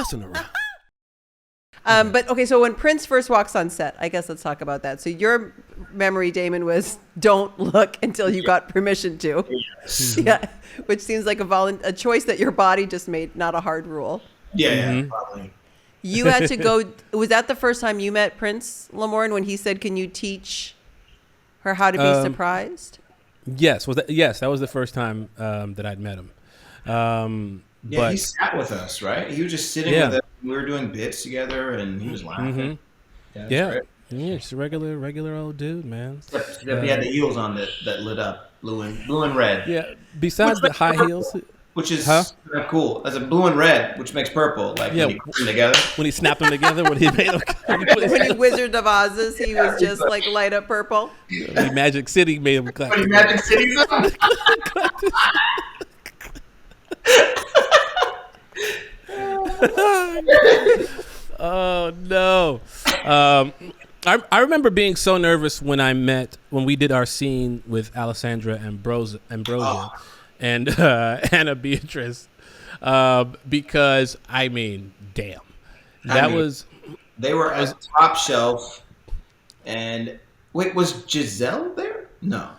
messing around. But okay, so when Prince first walks on set, I guess let's talk about that. So your memory, Damon, was don't look until you got permission to. Yes. Yeah, which seems like a choice that your body just made, not a hard rule. Yeah, probably. You had to go. Was that the first time you met Prince Lamorne when he said, "Can you teach her how to be surprised"? Yes, that was the first time that I'd met him. He sat with us, right? He was just sitting with us. We were doing bits together, and he was laughing. Yeah, just a regular old dude, man. Except he had the heels on that lit up, blue and red. Yeah. Besides the high heels, which is kind of cool. As a blue and red, which makes purple. Like when he put them together. When he snapped them together, when he made them. When he Wizard of Oz's, he was just like light up purple. When Magic City made him clap. When Magic City's on. Oh no! I remember being so nervous when we did our scene with Alessandra Ambrosia and Anna Beatrice, because I mean, damn, they were at top shelf. And wait, was Giselle there? No.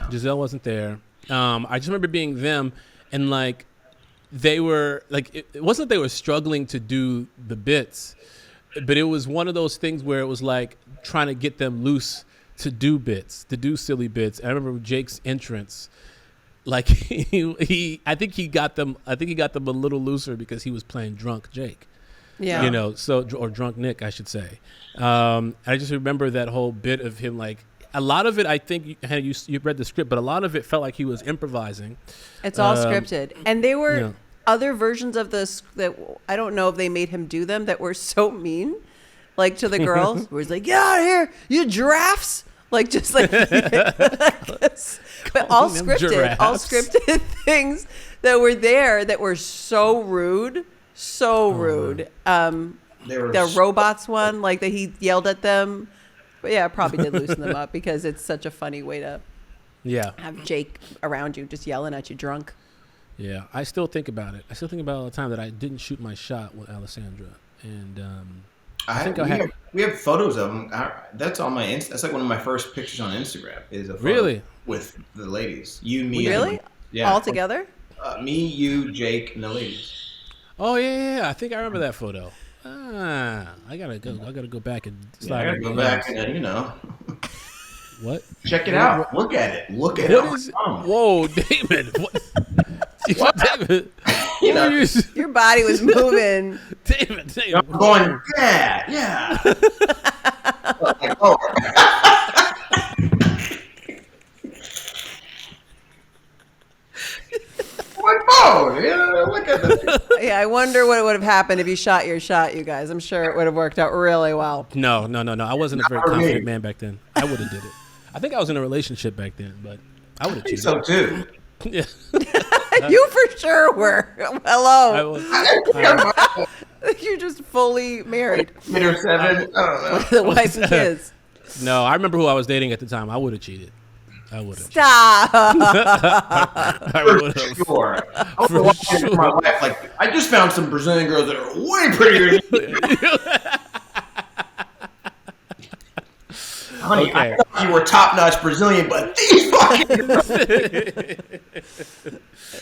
Giselle wasn't there. I just remember being them, and like they were like it wasn't that they were struggling to do the bits, but it was one of those things where it was like trying to get them loose to do bits, to do silly bits. I remember Jake's entrance, like I think he got them a little looser because he was playing drunk Jake. Yeah. Or drunk Nick, I should say. I just remember that whole bit of him, like a lot of it. I think you read the script, but a lot of it felt like he was improvising. It's all scripted, and they were other versions of this that I don't know if they made him do them that were so mean, like to the girls, where he's like, "Get out of here, you giraffes!" Like just like, but all scripted things that were there that were so rude. The robots one, like that he yelled at them. But yeah, probably did loosen them up because it's such a funny way to have Jake around you just yelling at you drunk. Yeah, I still think about it. I still think about all the time that I didn't shoot my shot with Alessandra. And we have photos of them. That's on my that's like one of my first pictures on Instagram is a photo with the ladies. You, me, really? All together? Me, you, Jake, and the ladies. Oh yeah. I think I remember that photo. I gotta go back and slide. I gotta go back and What? Check it out. Look at it. What is it? Whoa, Damon. What? David, your body was moving. David. I'm going, yeah. Look at this. Yeah, I wonder what would have happened if you shot your shot, you guys. I'm sure it would have worked out really well. No. I wasn't a very confident man back then. I would have did it. I think I was in a relationship back then, but I would have cheated. So too. Yeah. You for sure were. Hello. You're just fully married. Middle 7. With the wife and kids. No, I remember who I was dating at the time. I would have cheated. I would have. Stop. I would have. Sure. For sure. My wife, like, I just found some Brazilian girls that are way prettier than you. Honey, I thought you were top-notch Brazilian, but these fucking girls.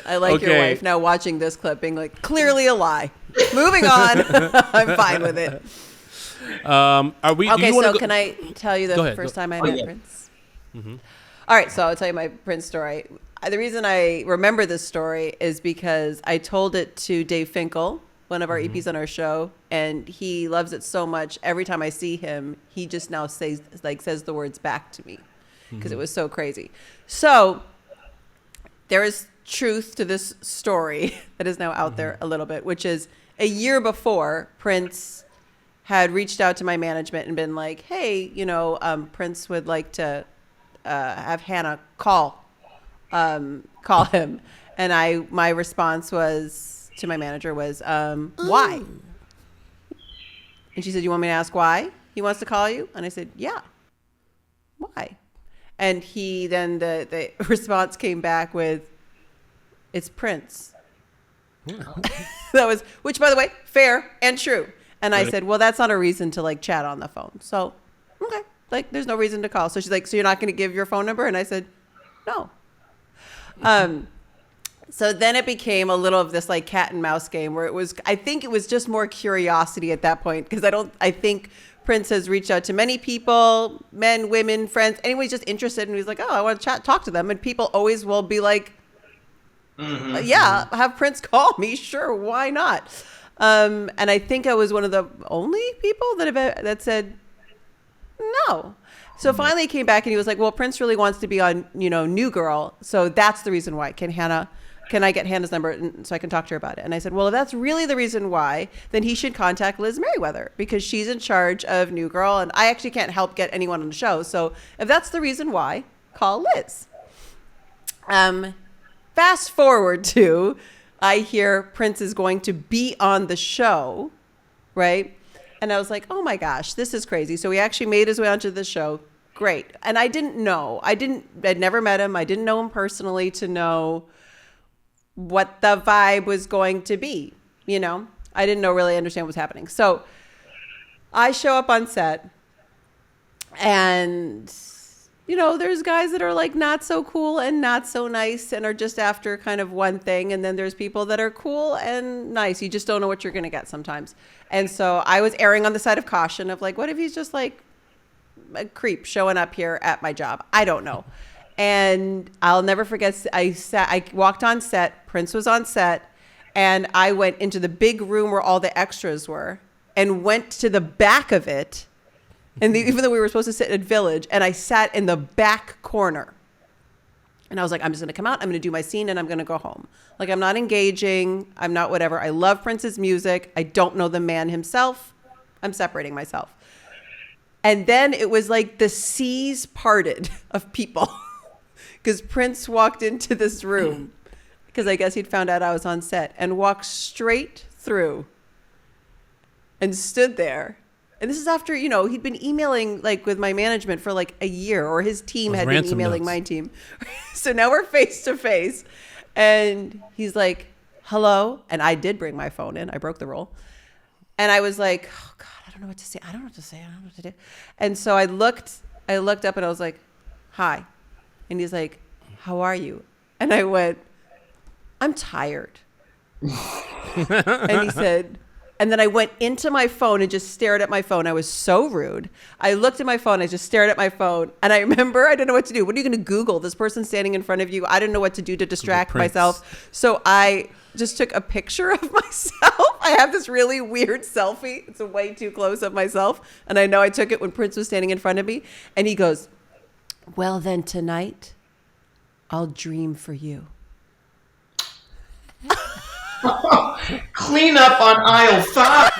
I like your wife now watching this clip being like, clearly a lie. Moving on. I'm fine with it. Are we? Okay, so can I tell you the first time I met Prince? Mm-hmm. All right, so I'll tell you my Prince story. The reason I remember this story is because I told it to Dave Finkel, one of our EPs on our show, and he loves it so much. Every time I see him, he just now says the words back to me because it was so crazy. So there is truth to this story that is now out there a little bit, which is a year before Prince had reached out to my management and been like, hey, Prince would like to have Hannah call him. And my response to my manager was, why? And she said, you want me to ask why he wants to call you? And I said, yeah. Why? And then the response came back with, it's Prince. Which by the way, fair and true. And I said, well, that's not a reason to like chat on the phone. So, okay, like there's no reason to call. So she's like, so you're not going to give your phone number? And I said, no. So then it became a little of this like cat and mouse game where I think it was just more curiosity at that point. Cause I think Prince has reached out to many people, men, women, friends, anyone just interested. And he's like, oh, I want to talk to them. And people always will be like, have Prince call me. Sure. Why not? And I think I was one of the only people that said no. So finally he came back and he was like, well, Prince really wants to be on, New Girl. So that's the reason why. Can I get Hannah's number so I can talk to her about it? And I said, well, if that's really the reason why, then he should contact Liz Merriweather because she's in charge of New Girl. And I actually can't help get anyone on the show. So if that's the reason why, call Liz. Fast forward to, I hear Prince is going to be on the show, right? And I was like, oh my gosh, this is crazy. So he actually made his way onto the show. Great. And I didn't know. I'd never met him. I didn't know him personally to know what the vibe was going to be. I didn't really understand what was happening. So I show up on set and, there's guys that are like not so cool and not so nice and are just after kind of one thing. And then there's people that are cool and nice. You just don't know what you're going to get sometimes. And so I was erring on the side of caution of like, what if he's just like a creep showing up here at my job? I don't know. And I'll never forget, I walked on set, Prince was on set, and I went into the big room where all the extras were and went to the back of it. And even though we were supposed to sit at Village, and I sat in the back corner. And I was like, I'm just going to come out, I'm going to do my scene, and I'm going to go home. Like, I'm not engaging, I'm not whatever. I love Prince's music. I don't know the man himself. I'm separating myself. And then it was like the seas parted of people. Because Prince walked into this room, because I guess he'd found out I was on set, and walked straight through and stood there. And this is after, he'd been emailing like with my management for like a year, or his team had been emailing my team. So now we're face to face. And he's like, hello. And I did bring my phone in. I broke the rule. And I was like, oh God, I don't know what to say. I don't know what to say. I don't know what to do. And so I looked up and I was like, hi. And he's like, how are you? And I went, I'm tired. And he said, and then I went into my phone and just stared at my phone. I was so rude. I looked at my phone. I just stared at my phone. And I remember, I didn't know what to do. What are you going to Google? This person standing in front of you. I didn't know what to do to distract myself. So I just took a picture of myself. I have this really weird selfie. It's a way too close of myself. And I know I took it when Prince was standing in front of me. And he goes, well, then tonight, I'll dream for you. Clean up on aisle 5.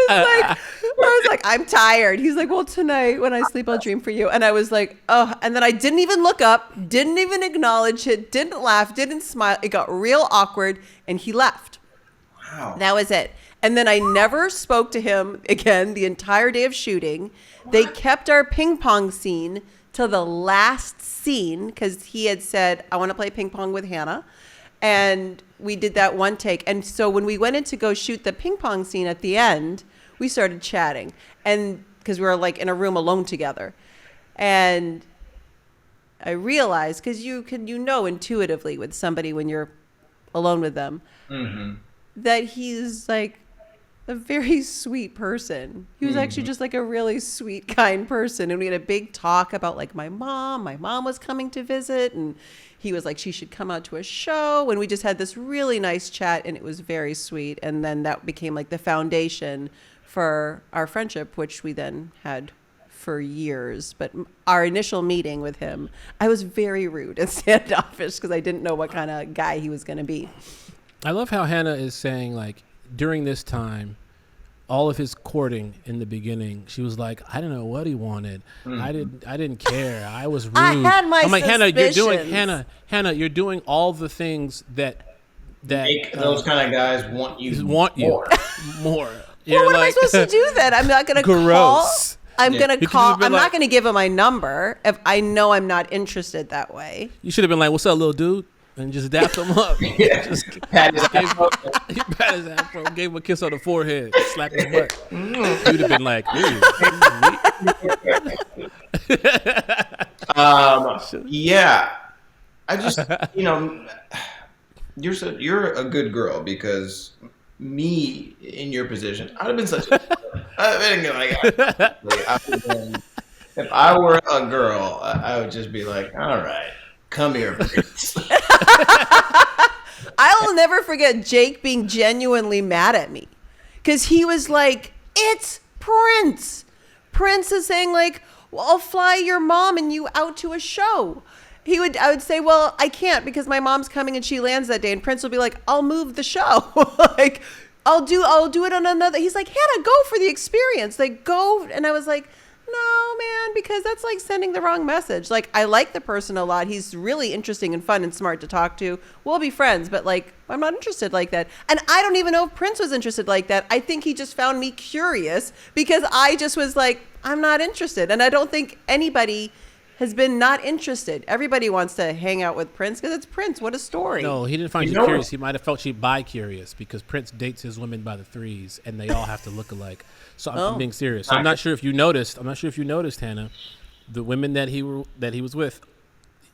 I was like, I'm tired. He's like, well, tonight when I sleep, I'll dream for you. And I was like, oh, and then I didn't even look up, didn't even acknowledge it, didn't laugh, didn't smile. It got real awkward and he left. Wow. That was it. And then I never spoke to him again the entire day of shooting. What? They kept our ping pong scene till the last scene because he had said, I want to play ping pong with Hannah. And we did that one take. And so when we went in to go shoot the ping pong scene at the end, we started chatting. And because we were like in a room alone together. And I realized, because you know intuitively with somebody when you're alone with them, that he's like a very sweet person. He was actually just like a really sweet, kind person. And we had a big talk about like my mom. My mom was coming to visit and he was like, she should come out to a show. And we just had this really nice chat and it was very sweet. And then that became like the foundation for our friendship, which we then had for years. But our initial meeting with him, I was very rude and standoffish because I didn't know what kind of guy he was going to be. I love how Hannah is saying like, during this time, all of his courting in the beginning, she was like, I don't know what he wanted. I didn't care. I was rude. I had my I'm like, suspicions. Hannah, you're doing all the things that make those kind of guys want you more. Well, what am I supposed to do then? I'm not going to call. I'm going to call. I'm not going to give him my number if I know I'm not interested that way. You should have been like, what's up, little dude? and just dapped him up. Yeah. Just pat his afro, gave him a kiss on the forehead, slapped his butt. You'd have been like, ooh. Yeah. I just, you're a good girl, because me in your position, I'd have been such a. If I were a girl, I would just be like, all right, come here, please. I'll never forget Jake being genuinely mad at me, because he was like, it's Prince. Prince is saying like, well, I'll fly your mom and you out to a show. I would say, well, I can't because my mom's coming and she lands that day. And Prince will be like, I'll move the show. Like, I'll do it on another. He's like, Hannah, go for the experience. Like, go. And I was like, no, man, because that's like sending the wrong message. Like, I like the person a lot. He's really interesting and fun and smart to talk to. We'll be friends, but like, I'm not interested like that. And I don't even know if Prince was interested like that. I think he just found me curious because I just was like, I'm not interested. And I don't think anybody has been not interested. Everybody wants to hang out with Prince because it's Prince. What a story. No, he didn't find you curious. He might have felt you bi-curious because Prince dates his women by the threes and they all have to look alike. So I'm being serious. So I'm not sure if you noticed, Hannah, the women that he was with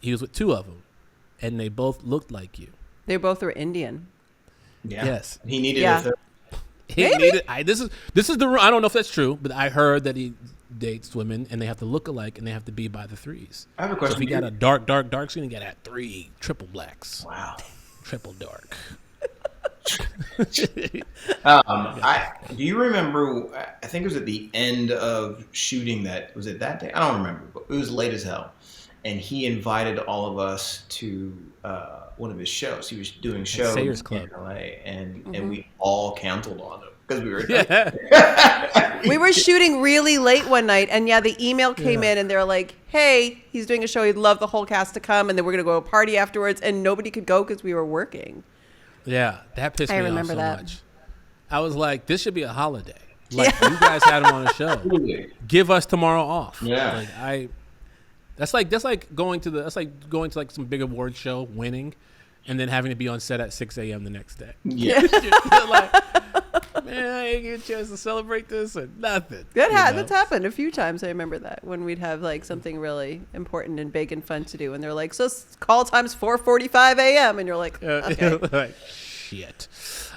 two of them and they both looked like you. They both were Indian. Yeah. Yes. He needed a third. This is the I don't know if that's true, but I heard that he dates women and they have to look alike and they have to be by the threes. I have a question. So if you got a dark skin, you got to have 3 triple blacks. Wow. Triple dark. Do you remember? I think it was at the end of shooting that. Was it that day? I don't remember, but it was late as hell. And he invited all of us to one of his shows. He was doing shows in LA, and we all canceled on him because we were. We were shooting really late one night, and the email came in, and they're like, "Hey, he's doing a show. He'd love the whole cast to come, and then we're gonna go to a party afterwards." And nobody could go because we were working. Yeah, that pissed me off so that. much. I was like, "This should be a holiday. Like you guys had him on a show. Give us tomorrow off." Yeah, That's like going to like some big award show, winning, and then having to be on set at 6 a.m. the next day. Yeah. You're like, man, I didn't get a chance to celebrate this or nothing. That's happened a few times. I remember that when we'd have like something really important and big and fun to do, and they're like, "So call time's 4:45 a.m." and you're like, "Okay." Like, shit.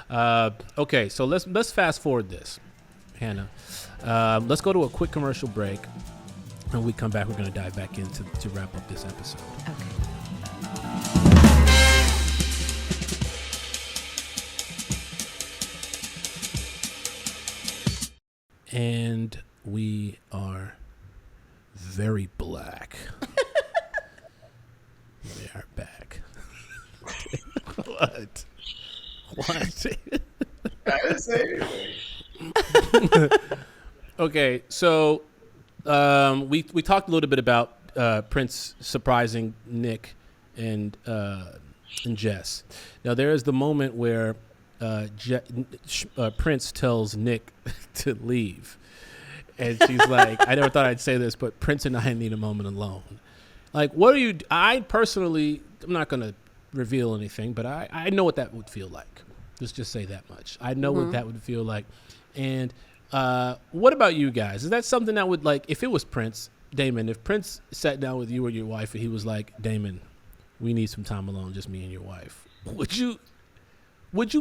Okay, so let's fast forward this, Hannah. Let's go to a quick commercial break. When we come back, we're going to dive back in to wrap up this episode. Okay. And we are very black. We are back. What? I didn't say anything. Okay, so we talked a little bit about Prince surprising Nick and Jess. Now there is the moment where Prince tells Nick to leave, and she's like, "I never thought I'd say this, but Prince and I need a moment alone." Like, what are you? I personally, I'm not gonna reveal anything, but I know what that would feel like. Let's just say that much. I know what that would feel like, and. What about you guys? Is that something that would, like, if it was Prince, Damon, if Prince sat down with you or your wife and he was like, "Damon, we need some time alone, just me and your wife," would you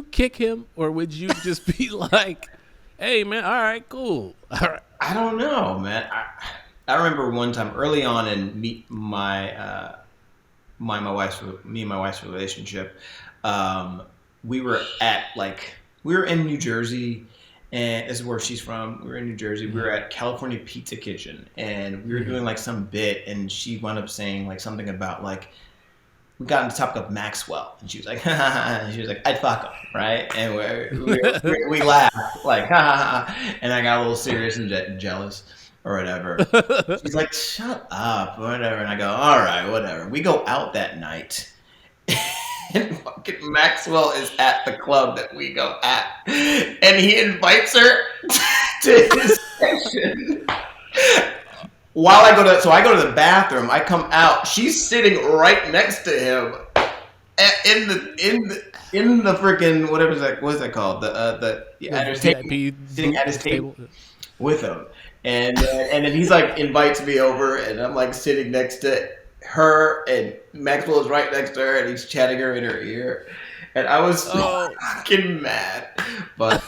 kick him, or would you just be like, "Hey man, all right, cool, all right"? I don't know, man. I remember one time early on in me and my wife's relationship, we were in New Jersey. And this is where she's from. We were in New Jersey. We were at California Pizza Kitchen, and we were doing like some bit, and she wound up saying like something about like we got into the topic of Maxwell, and she was like, ha, ha, ha. She was like, "I'd fuck him," right? And we laughed like, ha, ha, ha. And I got a little serious and jealous or whatever. She's like, "Shut up," or whatever. And I go, "All right, whatever." We go out that night. And fucking Maxwell is at the club that we go at, and he invites her to his session. While I go to the bathroom, I come out. She's sitting right next to him, in the freaking whatever what's that called? The at his table, sitting at his table with him, and then he's like invites me over, and I'm like sitting next to her, and Maxwell is right next to her, and he's chatting her in her ear, and I was so fucking mad, but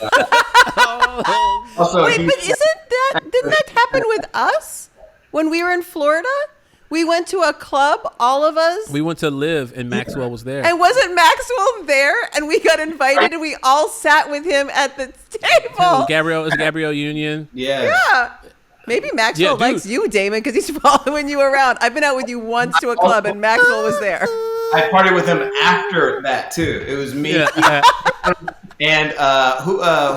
also wait, but didn't that happen with us when we were in Florida? We went to a club, all of us. We went to Live, and Maxwell was there. And wasn't Maxwell there? And we got invited, and we all sat with him at the table. Gabrielle Union. Yeah. Maybe Maxwell likes you, Damon, because he's following you around. I've been out with you once to a club, and Maxwell was there. I partied with him after that too. It was me and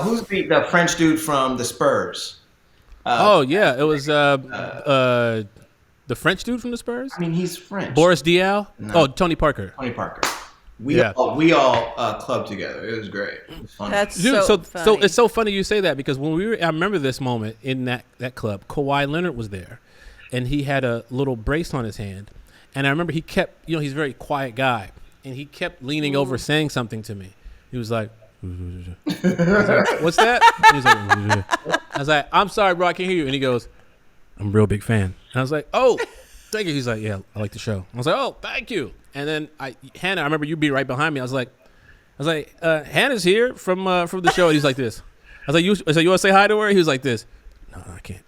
who's the French dude from the Spurs? It was the French dude from the Spurs? I mean, he's French. Boris Diaw? No. Oh, Tony Parker. We all clubbed together. It was great. It was fun. That's Dude, so funny. So it's so funny you say that, because when I remember this moment in that club, Kawhi Leonard was there, and he had a little brace on his hand, and I remember he kept, he's a very quiet guy, and he kept leaning over saying something to me. He was like, I was like, what's that? And he was like, I was like, I'm sorry, bro, I can't hear you. And he goes, I'm a real big fan. And I was like, oh, thank you. He's like, yeah, I like the show. I was like, oh, thank you. And then Hannah, I remember you being right behind me. I was like, Hannah's here from the show. And he's like this. I was like, you want to say hi to her? He was like this. No, I can't.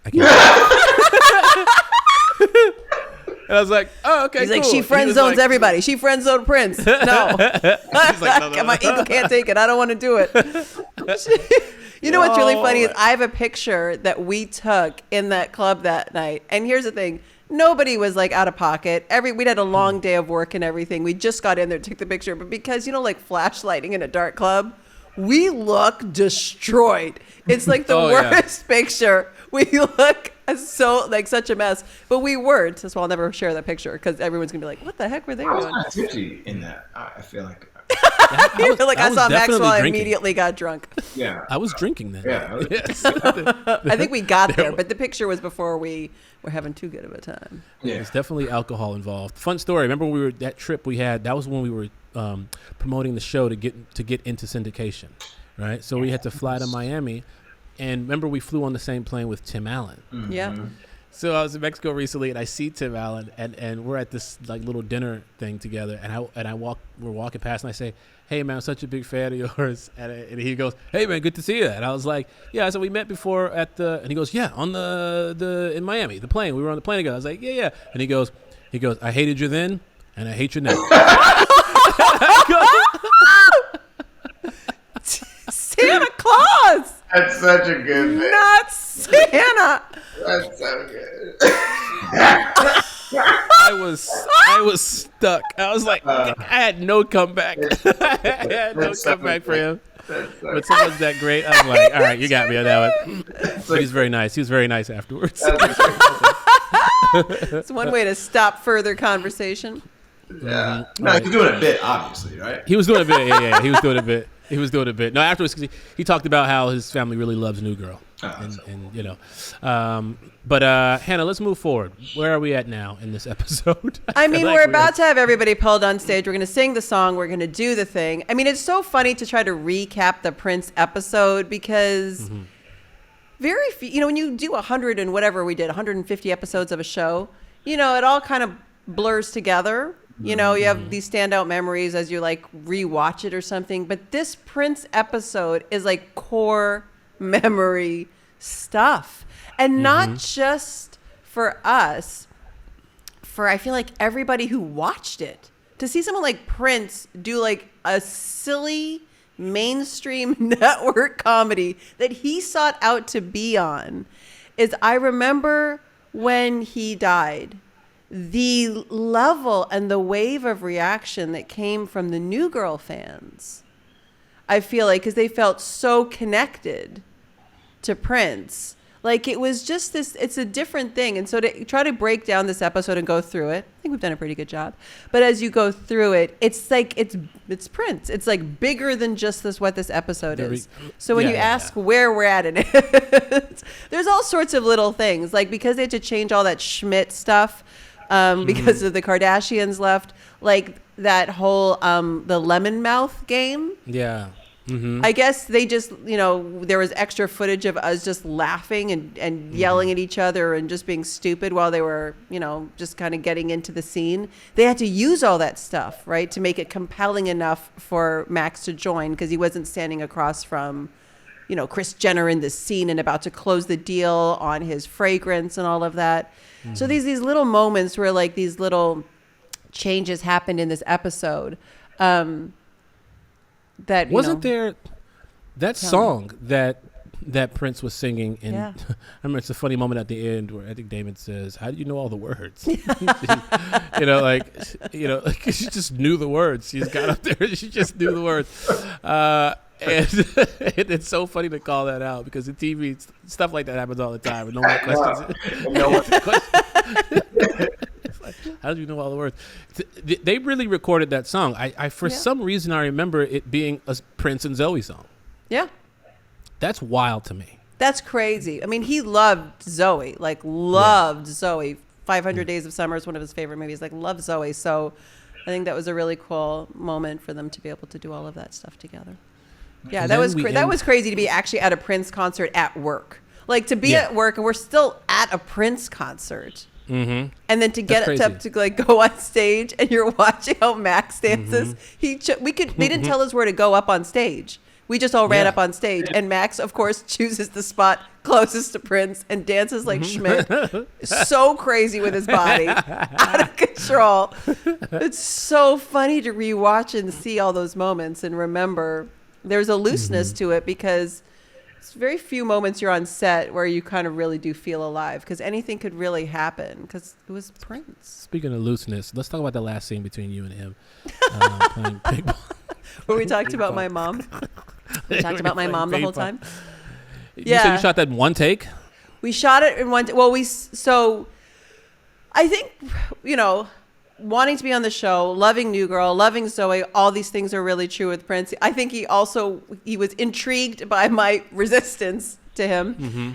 And I was like, oh, okay, He's cool. like, she friend zones everybody. She friend zoned Prince. No. He's like, no. My ego can't take it. I don't want to do it. You know what's really funny is I have a picture that we took in that club that night. And here's the thing. Nobody was like out of pocket. We'd had a long day of work and everything. We just got in there, took the picture. But because, like flashlighting in a dark club, we look destroyed. It's like the worst picture. We look such a mess. But we weren't. So I'll never share that picture because everyone's going to be like, what the heck were they doing? I was tipsy in that. I feel like. I saw Maxwell, I immediately got drunk. Yeah. I was drinking then. Yeah. Yes. I think we got there, but the picture was before we were having too good of a time. Yeah. There's definitely alcohol involved. Fun story. Remember when we were that trip we had? That was when we were promoting the show to get into syndication, right? So we had to fly to Miami, and remember we flew on the same plane with Tim Allen. Mm-hmm. Yeah. So I was in Mexico recently, and I see Tim Allen, and we're at this like little dinner thing together, and we're walking past, and I say, "Hey man, I'm such a big fan of yours," and he goes, "Hey man, good to see you." And I was like, "Yeah." So we met before and he goes, "Yeah, on the in Miami, the plane. We were on the plane together." I was like, "Yeah." And he goes, "I hated you then, and I hate you now." Santa Claus. That's such a good thing. Not Santa. That's so good. I was stuck. I was like, I had no comeback. I had no comeback for him. But someone's that great. I'm like, all right, you got me on that one. But he's very nice. He was very nice afterwards. It's one way to stop further conversation. Yeah. No, he's doing a bit, obviously, right? He was doing a bit. Yeah. He was doing a bit. No, afterwards, because he talked about how his family really loves New Girl. But Hannah, let's move forward. Where are we at now in this episode? I mean, we're about to have everybody pulled on stage. We're going to sing the song. We're going to do the thing. I mean, it's so funny to try to recap the Prince episode because very few, when you do 100 and whatever we did, 150 episodes of a show, it all kind of blurs together. You have these standout memories as you like rewatch it or something. But this Prince episode is like core memory stuff. And not just for us, for I feel like everybody who watched it. To see someone like Prince do like a silly mainstream network comedy that he sought out to be on is I remember when he died, the level and the wave of reaction that came from the New Girl fans. I feel like because they felt so connected to Prince. Like it was just this, it's a different thing. And so to try to break down this episode and go through it, I think we've done a pretty good job. But as you go through it, it's like, it's Prince. It's like bigger than just what this episode is. So when you ask where we're at in it, there's all sorts of little things. Like because they had to change all that Schmidt stuff because of the Kardashians left. like that whole the lemon mouth game. Yeah. Mm-hmm. I guess they just, there was extra footage of us just laughing and yelling at each other and just being stupid while they were, just kind of getting into the scene. They had to use all that stuff, right, to make it compelling enough for Max to join, because he wasn't standing across from, Kris Jenner in this scene and about to close the deal on his fragrance and all of that. Mm-hmm. So these little moments where like these little changes happened in this episode. That wasn't there that song that Prince was singing, and I remember it's a funny moment at the end where I think Damon says, "How do you know all the words?" She just knew the words. She just got up there and she just knew the words. And it's so funny to call that out, because in TV stuff like that happens all the time and no one questions it. No one questions. How do you know all the words? They really recorded that song. I for some reason, I remember it being a Prince and Zoe song. Yeah. That's wild to me. That's crazy. I mean, he loved Zoe, Zoe. 500 Days of Summer is one of his favorite movies, loved Zoe. So I think that was a really cool moment for them to be able to do all of that stuff together. Yeah, that was crazy to be actually at a Prince concert at work. Like, to be at work and we're still at a Prince concert. Mm-hmm. And then to get up to go on stage and you're watching how Max dances. Mm-hmm. They didn't tell us where to go up on stage. We just all ran up on stage, and Max, of course, chooses the spot closest to Prince and dances like Schmidt. So crazy with his body, out of control. It's so funny to rewatch and see all those moments and remember. There's a looseness to it, because it's very few moments you're on set where you kind of really do feel alive, because anything could really happen, because it was Prince. Speaking of looseness, let's talk about the last scene between you and him. Playing ping pong. Where we talked about my mom. We talked about my mom the whole time. You said you shot that in one take? We shot it in one take. Well, so I think, wanting to be on the show, loving New Girl, loving Zoe, all these things are really true with Prince. I think he was intrigued by my resistance to him. Mm-hmm.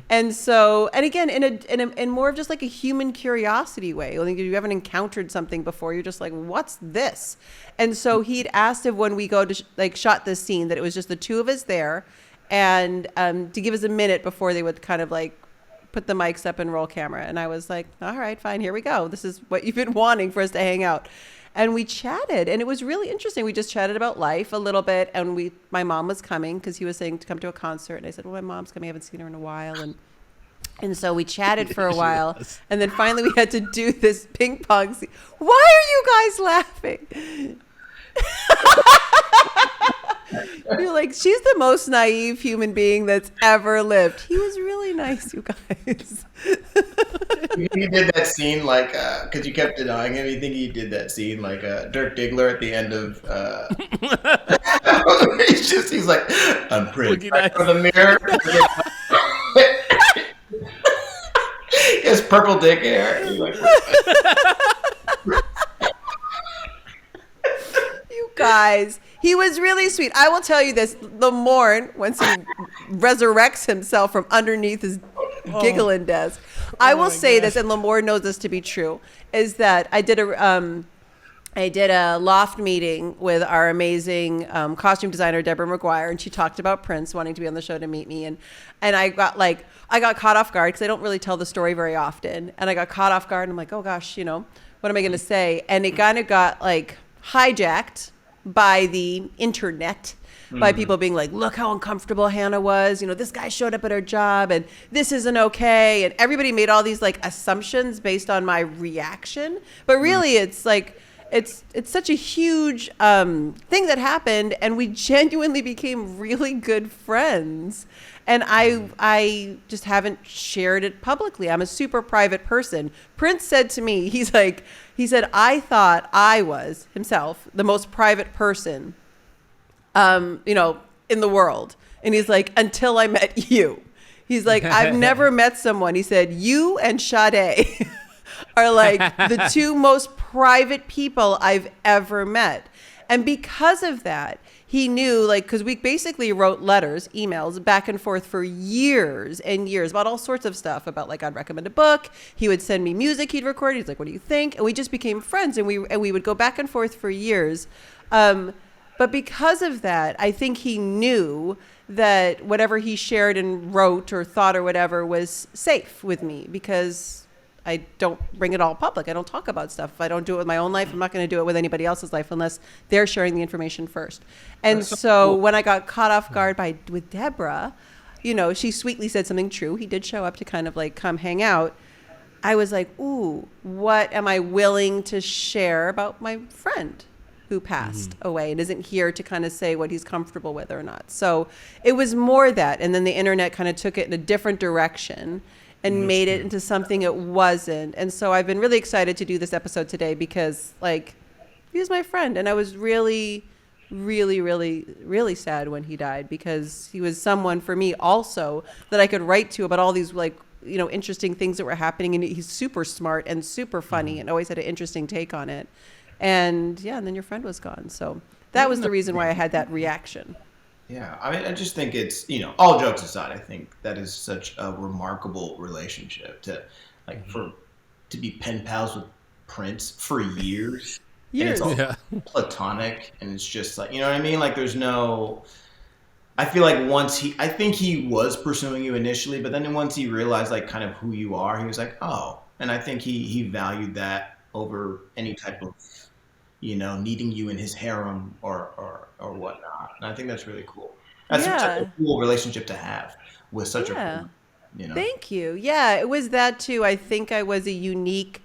And again, in more of just like a human curiosity way. Like, if you haven't encountered something before, you're just like, what's this? And so he'd asked if when we go to shot this scene, that it was just the two of us there, and to give us a minute before they would kind of put the mics up and roll camera. And I was like, all right, fine, here we go. This is what you've been wanting, for us to hang out. And we chatted, and it was really interesting. We just chatted about life a little bit, and my mom was coming, because he was saying to come to a concert. And I said, well, my mom's coming. I haven't seen her in a while. And so we chatted for a while, and then finally we had to do this ping pong scene. Why are you guys laughing? You're like, she's the most naive human being that's ever lived. He was really nice, you guys. You did that scene because you kept denying him. You think he did that scene like Dirk Diggler at the end of. He's like, I'm Prince. Right from the mirror. He has purple dick hair. You guys, he was really sweet. I will tell you this: Lamorne, once he resurrects himself from underneath his giggling desk, I will say this, and Lamorne knows this to be true, is that I did a loft meeting with our amazing costume designer, Deborah McGuire, and she talked about Prince wanting to be on the show to meet me. And I got caught off guard, because I don't really tell the story very often. And I got caught off guard, and I'm like, oh gosh, what am I going to say? And it kind of got hijacked by the internet, by people being like, look how uncomfortable Hannah was. This guy showed up at her job, and this isn't okay. And everybody made all these assumptions based on my reaction. But really, it's it's such a huge thing that happened, and we genuinely became really good friends. And I just haven't shared it publicly. I'm a super private person. Prince said to me, he said, I thought I was, himself, the most private person, in the world. And he's like, until I met you. He's like, I've never met someone. He said, you and Sade are the two most private people I've ever met. And because of that, he knew, like, because we basically wrote letters, emails back and forth for years and years about all sorts of stuff. About, like, I'd recommend a book. He would send me music he'd record. He's like, what do you think? And we just became friends, and we would go back and forth for years. But because of that, I think he knew that whatever he shared and wrote or thought or whatever was safe with me, because I don't bring it all public. I don't talk about stuff. If I don't do it with my own life, I'm not going to do it with anybody else's life unless they're sharing the information first. And so when I got caught off guard with Deborah, you know, she sweetly said something true. He did show up to kind of like come hang out. I was like, ooh, what am I willing to share about my friend who passed away and isn't here to kind of say what he's comfortable with or not? So it was more that. And then the internet kind of took it in a different direction and made it into something it wasn't. And so I've been really excited to do this episode today because, like, he was my friend. And I was really, really, really, really sad when he died, because he was someone for me also that I could write to about all these, like, you know, interesting things that were happening. And he's super smart and super funny and always had an interesting take on it. And yeah, and then your friend was gone. So that was the reason why I had that reaction. Yeah, I mean, I just think it's, you know, all jokes aside, I think that is such a remarkable relationship to, like, to be pen pals with Prince for years. And it's all platonic, and it's just like, you know what I mean? Like, there's no, I feel like I think he was pursuing you initially, but then once he realized, like, kind of who you are, he was like, oh, and I think he valued that over any type of, you know, needing you in his harem or whatnot. And I think that's really cool. That's such a cool relationship to have with such a friend, you know. Thank you. Yeah, it was that too. I think I was a unique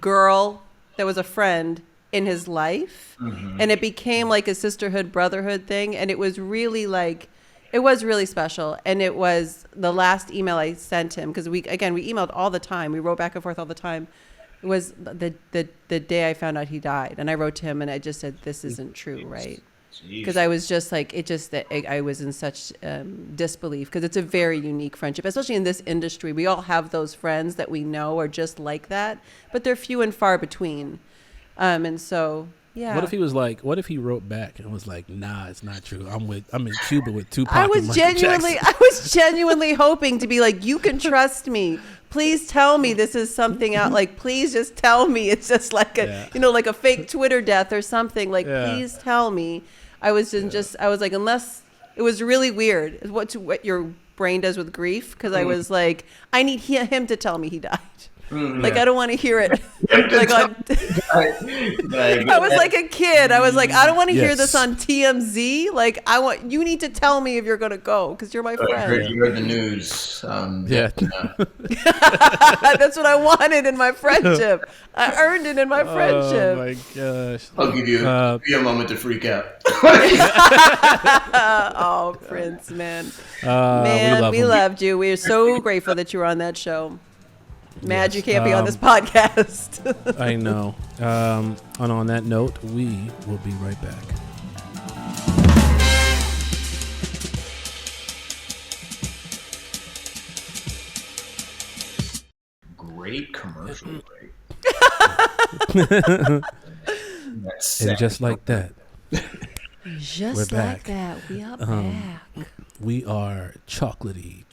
girl that was a friend in his life. And it became like a sisterhood, brotherhood thing. And it was really like, it was really special. And it was the last email I sent him, because we emailed all the time. We wrote back and forth all the time. It was the day I found out he died, and I wrote to him and I just said, this isn't true, right? Because I was just like, I was in such disbelief, because it's a very unique friendship, especially in this industry. We all have those friends that we know are just like that, but they're few and far between. And so, yeah. What if he wrote back and was like, nah, it's not true. I'm in Cuba with Tupac. I was genuinely hoping to be like, you can trust me. Please tell me this is something out. Like, please just tell me it's just like like a fake Twitter death or something. Like, please tell me. I was I was like, unless it was really weird. What your brain does with grief. Because I was like, I need him to tell me he died. Like, I don't want to hear it. Like, I was like a kid. I was like, I don't want to hear this on TMZ. Like, you need to tell me if you're going to go, because you're my friend. You heard the news. That's what I wanted in my friendship. I earned it in my friendship. Oh my gosh. I'll give you a moment to freak out. Oh, Prince, man. Man, we loved you. We are so grateful that you were on that show. Mad you can't be on this podcast. I know. And on that note, we will be right back. Great commercial break. And just like that. Just we're like back. that. We are back. We are chocolatey,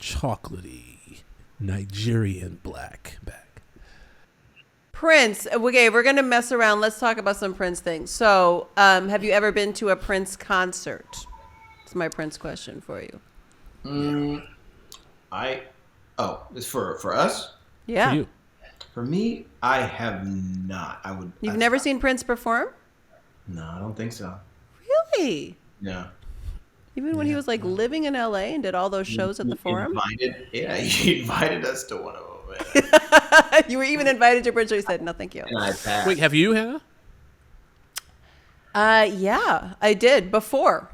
Nigerian black back. Prince. Okay, we're going to mess around. Let's talk about some Prince things. So, have you ever been to a Prince concert? That's my Prince question for you. It's for us? Yeah. For you. For me, I have not. You've never seen Prince perform? No, I don't think so. Really? No. Even when he was like living in LA and did all those shows at the Forum? He invited us to one of them. You were even invited to Prince, so he said, no, thank you. And I passed. Wait, have you, Hannah? Yeah, I did before.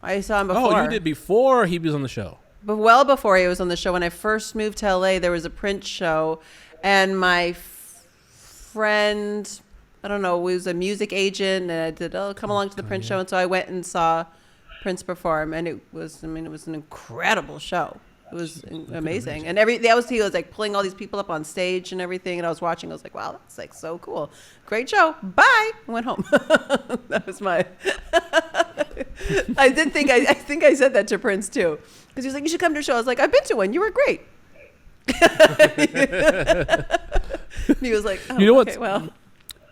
I saw him before. Oh, you did before he was on the show. But well before he was on the show. When I first moved to LA, there was a Prince show, and my friend, I don't know, was a music agent, and I did, come along to the Prince show, and so I went and saw Prince perform, and it was an incredible show. It was amazing. And he was like pulling all these people up on stage and everything, and I was watching. I was like, wow, that's like so cool. Great show. Bye. I went home. That was my I did think I think I said that to Prince too, because he was like, "You should come to a show." I was like, "I've been to one. You were great." And he was like, "Oh, You know okay, well."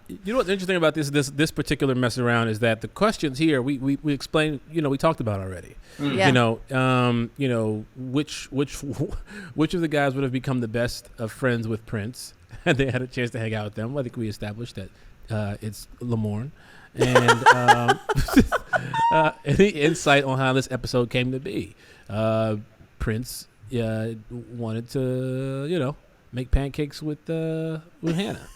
You know what's interesting about this particular mess around is that the questions here we explained, we talked about already. Yeah. Which of the guys would have become the best of friends with Prince had they had a chance to hang out with them? I think we established that it's Lamorne. And any insight on how this episode came to be? Prince wanted to, make pancakes with Hannah.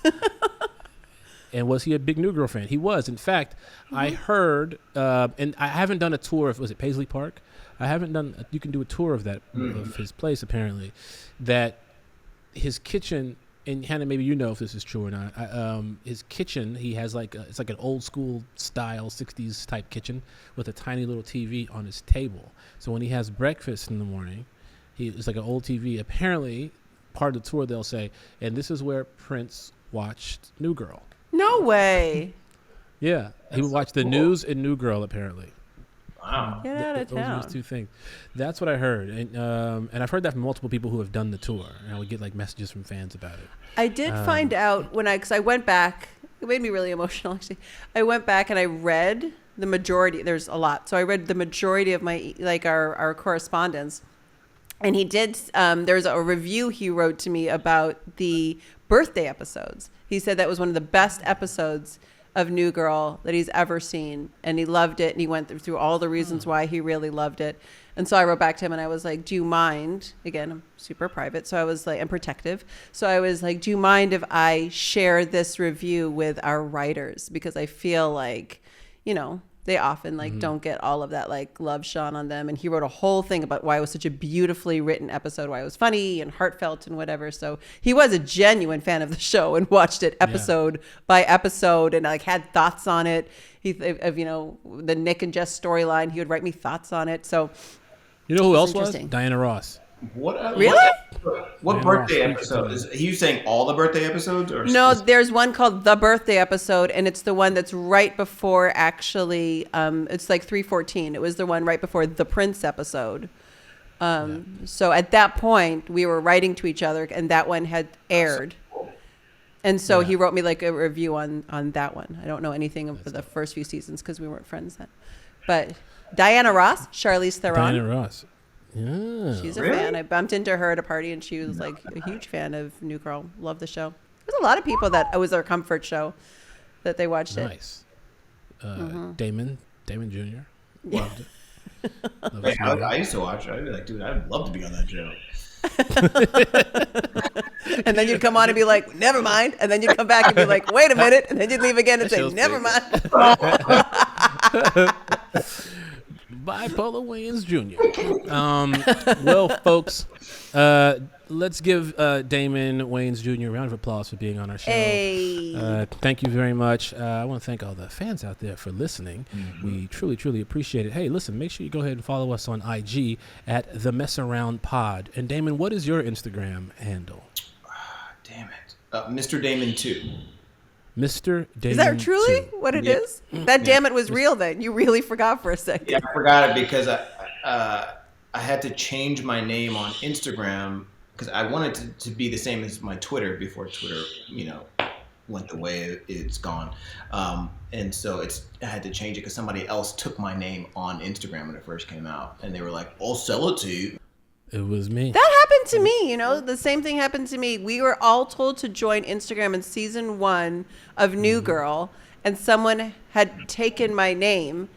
And was he a big New Girl fan? He was. In fact, I heard, and I haven't done a tour of, was it Paisley Park? I haven't done, you can do a tour of that, of his place apparently, that his kitchen, and Hannah, maybe you know if this is true or not, his kitchen, he has it's like an old school style 60s type kitchen with a tiny little TV on his table. So when he has breakfast in the morning, it's like an old TV. Apparently, part of the tour they'll say, and this is where Prince watched New Girl. No way. Yeah, he would watch the news and New Girl apparently. Wow. Get out of Those are town. his two things. That's what I heard, and I've heard that from multiple people who have done the tour, and I would get messages from fans about it. I did find out because I went back. It made me really emotional, actually. I went back and I read the majority. There's a lot, so I read the majority of my our correspondence. And he did. There's a review he wrote to me about the birthday episodes. He said that was one of the best episodes of New Girl that he's ever seen, and he loved it. And he went through all the reasons why he really loved it. And so I wrote back to him, and I was like, "Do you mind?" Again, I'm super private, so I was like, and protective. So I was like, "Do you mind if I share this review with our writers? Because I feel like, they often don't get all of that love shone on them." And he wrote a whole thing about why it was such a beautifully written episode, why it was funny and heartfelt and whatever. So he was a genuine fan of the show and watched it episode by episode and had thoughts on it. The Nick and Jess storyline, he would write me thoughts on it. So you know who else was? interesting. Diana Ross. Really? What birthday episode? Is he saying all the birthday episodes? Or No, there's one called The Birthday Episode, and it's the one that's right before it's 314. It was the one right before the Prince episode. So at that point, we were writing to each other, and that one had aired. And so he wrote me a review on that one. I don't know anything of the first few seasons because we weren't friends then. But Diana Ross, Charlize Theron. Diana Ross. Yeah. She's a fan. I bumped into her at a party, and she was a huge fan of New Girl. Loved the show. There's a lot of people that it was their comfort show that they watched it. Nice. Damon Jr. Loved it. Wait, I used to watch it. I'd be like, dude, I'd love to be on that show. And then you'd come on and be like, never mind. And then you'd come back and be like, wait a minute. And then you'd leave again and say, never mind. Bipolar Wayans Jr. Well, folks, let's give Damon Wayans Jr. a round of applause for being on our show. Hey. Thank you very much. I want to thank all the fans out there for listening. We truly, truly appreciate it. Hey, listen, make sure you go ahead and follow us on IG at The Mess Around Pod. And Damon, what is your Instagram handle? Damn it. Mr. Damon 2. Mr. Damon. Is that truly 2. what it is? That damn it was real then. You really forgot for a second. Yeah, I forgot it because I had to change my name on Instagram because I wanted to be the same as my Twitter before Twitter, went the way it's gone. And so I had to change it because somebody else took my name on Instagram when it first came out. And they were like, I'll sell it to you. It was me. That happened to me, the same thing happened to me. We were all told to join Instagram in season 1 of New Girl, and someone had taken my name,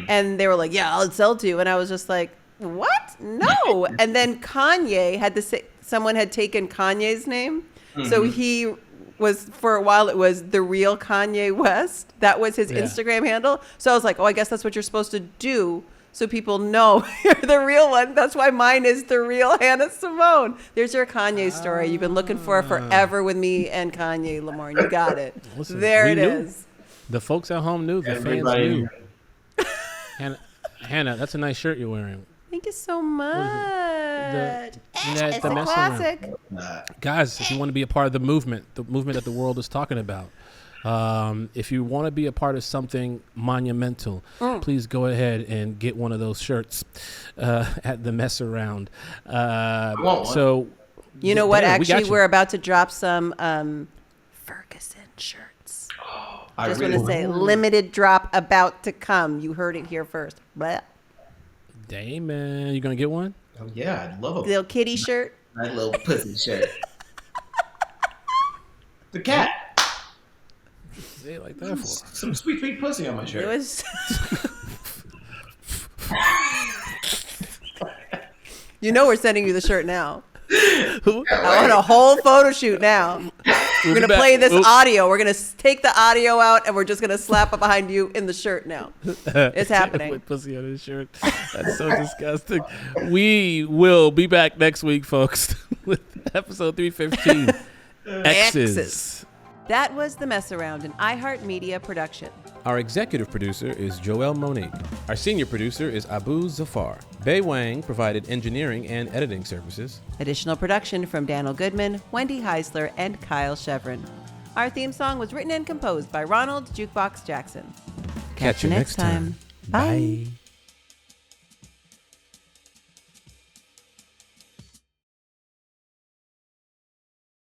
and they were like, yeah, I'll sell it to you. And I was just like, what? No. And then Kanye someone had taken Kanye's name. So he was, for a while, it was The Real Kanye West. That was his Instagram handle. So I was like, I guess that's what you're supposed to do, so people know you're the real one. That's why mine is The Real Hannah Simone. There's your Kanye story. You've been looking for forever with me and Kanye, Lamorne. You got it. Listen, there it knew. is. The folks at home knew. The fans knew. Hannah, that's a nice shirt you're wearing. Thank you so much. It's the a mess classic. Guys, if you want to be a part of the movement that the world is talking about, If you want to be a part of something monumental, please go ahead and get one of those shirts at the Mess Around. So, you know what? Damon, Actually, we're about to drop some Ferguson shirts. I Just really want to say, limited drop about to come. You heard it here first. Blah. Damon, you gonna get one? Oh yeah, I'd love a Little kitty shirt. nice little pussy shirt. The cat. Say it like that for? Some sweet, sweet pussy on my shirt. It was. You know we're sending you the shirt now. I want a whole photo shoot now. We're going to play this audio. We're going to take the audio out, and we're just going to slap it behind you in the shirt now. It's happening. With pussy on his shirt. That's so disgusting. We will be back next week, folks, with episode 315, X's. That was The Mess Around, an iHeartMedia production. Our executive producer is Joel Monique. Our senior producer is Abu Zafar. Bei Wang provided engineering and editing services. Additional production from Daniel Goodman, Wendy Heisler, and Kyle Chevron. Our theme song was written and composed by Ronald Jukebox Jackson. Catch you next time. Bye.